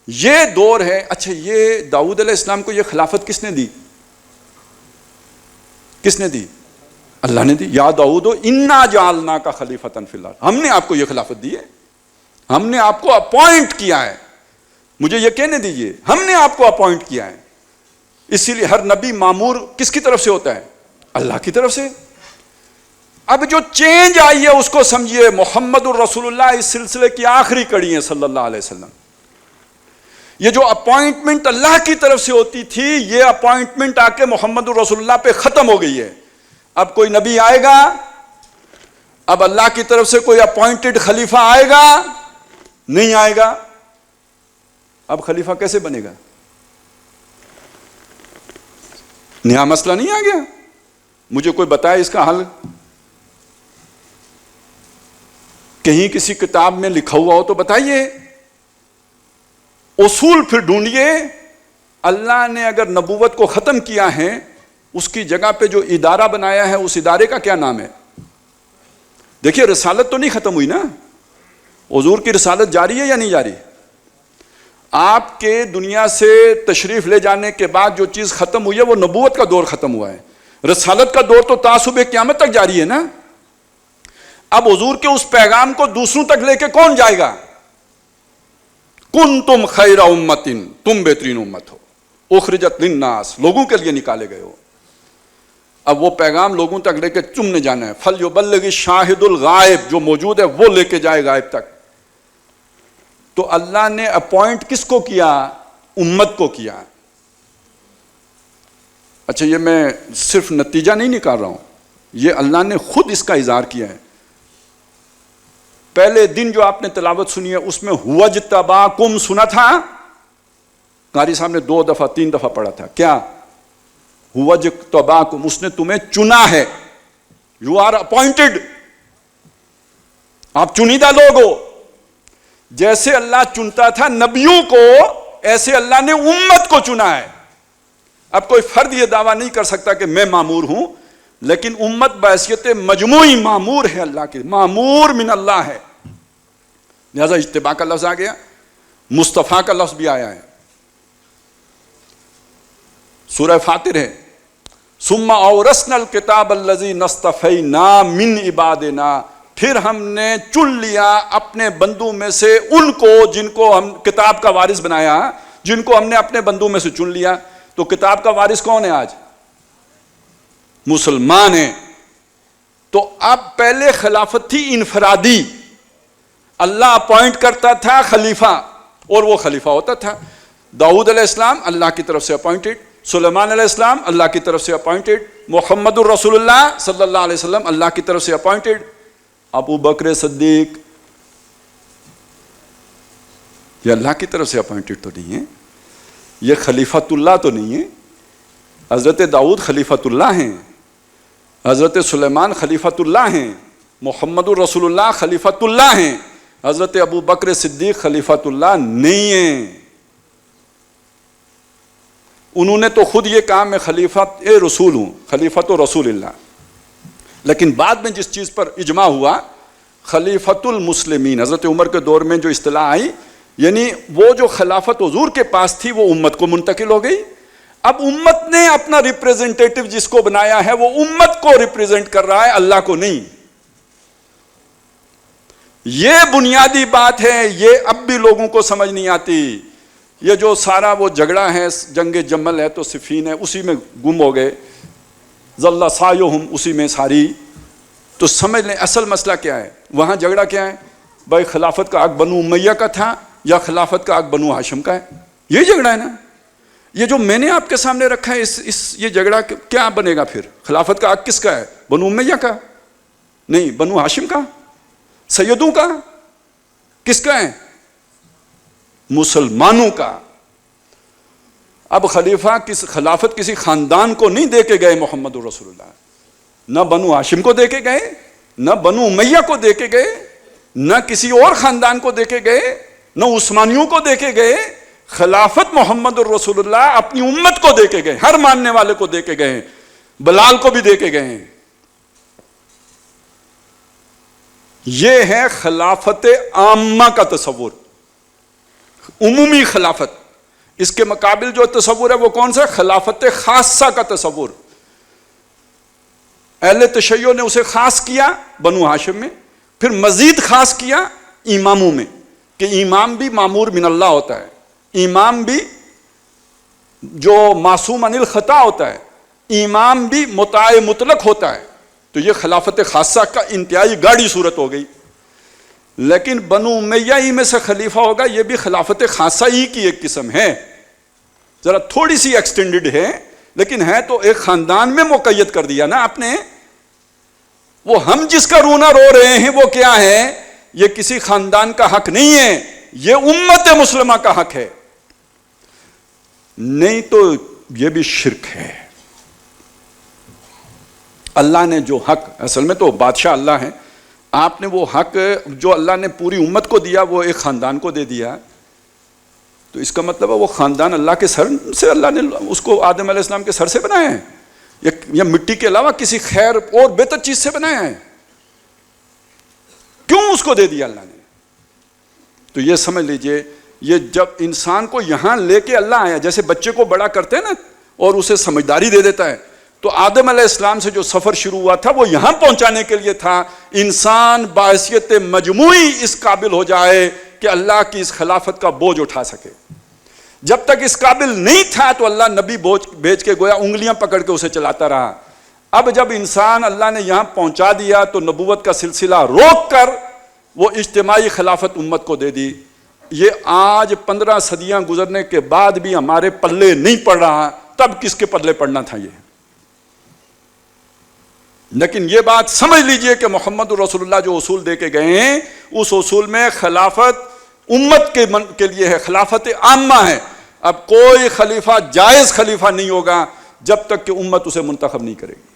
یہ دور ہے. اچھا یہ داؤد علیہ السلام کو یہ خلافت کس نے دی؟ کس نے دی؟ اللہ نے دی. یا داؤد انا جعلناک خلیفۃ فی الارض، ہم نے آپ کو یہ خلافت دی ہے، ہم نے آپ کو اپوائنٹ کیا ہے. مجھے یہ کہنے دیجئے، ہم نے آپ کو اپوائنٹ کیا ہے. اسی لیے ہر نبی مامور کس کی طرف سے ہوتا ہے؟ اللہ کی طرف سے. اب جو چینج آئی ہے اس کو سمجھیے. محمد الرسول اللہ اس سلسلے کی آخری کڑی ہے صلی اللہ علیہ وسلم. یہ جو اپوائنٹمنٹ اللہ کی طرف سے ہوتی تھی، یہ اپوائنٹمنٹ آ کے محمد الرسول اللہ پہ ختم ہو گئی ہے. اب کوئی نبی آئے گا، اب اللہ کی طرف سے کوئی اپوائنٹڈ خلیفہ آئے گا؟ نہیں آئے گا. اب خلیفہ کیسے بنے گا؟ نیا مسئلہ نہیں آ گیا؟ مجھے کوئی بتائے اس کا حل. کہیں کسی کتاب میں لکھا ہوا ہو تو بتائیے. اصول پھر ڈھونڈیے. اللہ نے اگر نبوت کو ختم کیا ہے، اس کی جگہ پہ جو ادارہ بنایا ہے اس ادارے کا کیا نام ہے؟ دیکھیے رسالت تو نہیں ختم ہوئی نا. حضور کی رسالت جاری ہے یا نہیں جاری؟ آپ کے دنیا سے تشریف لے جانے کے بعد جو چیز ختم ہوئی ہے وہ نبوت کا دور ختم ہوا ہے. رسالت کا دور تو تا صبح قیامت تک جاری ہے نا. اب حضور کے اس پیغام کو دوسروں تک لے کے کون جائے گا؟ کنتم خیر امت، تم بہترین امت ہو، اخرجت للناس، لوگوں کے لیے نکالے گئے ہو. اب وہ پیغام لوگوں تک لے کے تم نے جانا ہے. فلیبلغ الشاہد الغائب، جو موجود ہے وہ لے کے جائے غائب تک. تو اللہ نے اپوائنٹ کس کو کیا؟ امت کو کیا. اچھا یہ میں صرف نتیجہ نہیں نکال رہا ہوں، یہ اللہ نے خود اس کا اظہار کیا ہے. پہلے دن جو آپ نے تلاوت سنی ہے اس میں وَاجْتَبَاكُمْ سنا تھا. قاری صاحب نے 2 دفعہ 3 دفعہ پڑھا تھا. کیا؟ وَاجْتَبَاكُمْ، اس نے تمہیں چنا ہے. یو آر اپوائنٹڈ، آپ چنیدہ لوگ ہو. جیسے اللہ چنتا تھا نبیوں کو، ایسے اللہ نے امت کو چنا ہے. اب کوئی فرد یہ دعویٰ نہیں کر سکتا کہ میں مامور ہوں، لیکن امت بحیثیت مجموعی مامور ہے اللہ کی، مامور من اللہ ہے. لہذا اجتباء کا لفظ آ گیا، مصطفیٰ کا لفظ بھی آیا ہے. سورہ فاطر ہے، ثم اورثنا الکتاب الذی نصطفینا من عبادنا، پھر ہم نے چن لیا اپنے بندوں میں سے ان کو جن کو ہم کتاب کا وارث بنایا، جن کو ہم نے اپنے بندوں میں سے چن لیا. تو کتاب کا وارث کون ہے آج؟ مسلمان ہیں. تو اب پہلے خلافت تھی انفرادی، اللہ اپوائنٹ کرتا تھا خلیفہ اور وہ خلیفہ ہوتا تھا. داؤد علیہ السلام اللہ کی طرف سے اپوائنٹڈ، سلیمان علیہ السلام اللہ کی طرف سے اپوائنٹڈ، محمد الرسول اللہ صلی اللہ علیہ وسلم اللہ کی طرف سے اپوائنٹڈ. ابو بکر صدیق یہ اللہ کی طرف سے اپوائنٹڈ تو نہیں ہے، یہ خلیفۃ اللہ تو نہیں ہے. حضرت داؤد خلیفۃ اللہ ہیں، حضرت سلیمان خلیفۃ اللہ ہیں، محمد الرسول اللہ خلیفۃ اللہ ہیں، حضرت ابو بکر صدیق خلیفۃ اللہ نہیں ہیں. انہوں نے تو خود یہ کہا میں خلیفۃ رسول ہوں، خلیفۃ رسول اللہ. لیکن بعد میں جس چیز پر اجماع ہوا، خلیفۃ المسلمین، حضرت عمر کے دور میں جو اصطلاح آئی، یعنی وہ جو خلافت حضور کے پاس تھی وہ امت کو منتقل ہو گئی. اب امت نے اپنا ریپریزنٹیٹو جس کو بنایا ہے وہ امت کو ریپریزنٹ کر رہا ہے، اللہ کو نہیں. یہ بنیادی بات ہے، یہ اب بھی لوگوں کو سمجھ نہیں آتی. یہ جو سارا وہ جھگڑا ہے، جنگ جمل ہے تو صفین ہے، اسی میں گم ہو گئے. ظل سعیہم، اسی میں ساری. تو سمجھ لیں اصل مسئلہ کیا ہے، وہاں جھگڑا کیا ہے؟ بھائی خلافت کا حق بنو امیہ کا تھا یا خلافت کا حق بنو ہاشم کا ہے؟ یہ جھگڑا ہے نا. یہ جو میں نے آپ کے سامنے رکھا ہے یہ جھگڑا کیا بنے گا پھر؟ خلافت کا حق کس کا ہے؟ بنو امیہ کا نہیں، بنو ہاشم کا، سیدوں کا. کس کا ہے؟ مسلمانوں کا. اب خلافت کسی خاندان کو نہیں دے کے گئے محمد رسول اللہ، نہ بنو ہاشم کو دے کے گئے، نہ بنو امیہ کو دے کے گئے، نہ کسی اور خاندان کو دے کے گئے، نہ عثمانیوں کو دے کے گئے. خلافت محمد الرسول اللہ اپنی امت کو دے کے گئے، ہر ماننے والے کو دے کے گئے، بلال کو بھی دے کے گئے. یہ ہے خلافت عامہ کا تصور. عمومی خلافت. اس کے مقابل جو تصور ہے وہ کون سا؟ خلافت خاصہ کا تصور. اہل تشیع نے اسے خاص کیا بنو ہاشم میں، پھر مزید خاص کیا اماموں میں، کہ امام بھی مامور من اللہ ہوتا ہے، امام بھی جو معصوم عن الخطا ہوتا ہے، امام بھی مطاع مطلق ہوتا ہے. تو یہ خلافت خاصہ کا انتہائی گاڑی صورت ہو گئی. لیکن بنو امیہ ہی میں سے خلیفہ ہوگا، یہ بھی خلافت خاصہ ہی کی ایک قسم ہے، ذرا تھوڑی سی ایکسٹینڈڈ ہے، لیکن ہے تو ایک خاندان میں مقید کر دیا نا آپ نے. وہ ہم جس کا رونا رو رہے ہیں وہ کیا ہے؟ یہ کسی خاندان کا حق نہیں ہے، یہ امت مسلمہ کا حق ہے. نہیں تو یہ بھی شرک ہے. اللہ نے جو حق، اصل میں تو بادشاہ اللہ ہے، آپ نے وہ حق جو اللہ نے پوری امت کو دیا وہ ایک خاندان کو دے دیا. تو اس کا مطلب ہے وہ خاندان اللہ کے سر سے، اللہ نے اس کو آدم علیہ السلام کے سر سے بنایا ہے یا مٹی کے علاوہ کسی خیر اور بہتر چیز سے بنایا ہے؟ کیوں اس کو دے دیا اللہ نے؟ تو یہ سمجھ لیجئے، یہ جب انسان کو یہاں لے کے اللہ آیا، جیسے بچے کو بڑا کرتے ہیں نا اور اسے سمجھداری دے دیتا ہے، تو آدم علیہ السلام سے جو سفر شروع ہوا تھا وہ یہاں پہنچانے کے لیے تھا. انسان بحیثیت مجموعی اس قابل ہو جائے کہ اللہ کی اس خلافت کا بوجھ اٹھا سکے. جب تک اس قابل نہیں تھا تو اللہ نبی بھیج کے گویا انگلیاں پکڑ کے اسے چلاتا رہا. اب جب انسان اللہ نے یہاں پہنچا دیا تو نبوت کا سلسلہ روک کر وہ اجتماعی خلافت امت کو دے دی. یہ آج 15 صدیاں گزرنے کے بعد بھی ہمارے پلے نہیں پڑ رہا، تب کس کے پلے پڑنا تھا یہ؟ لیکن یہ بات سمجھ لیجئے کہ محمد رسول اللہ جو اصول دے کے گئے ہیں اس اصول میں خلافت امت کے لیے ہے، خلافت عامہ ہے. اب کوئی خلیفہ جائز خلیفہ نہیں ہوگا جب تک کہ امت اسے منتخب نہیں کرے گی.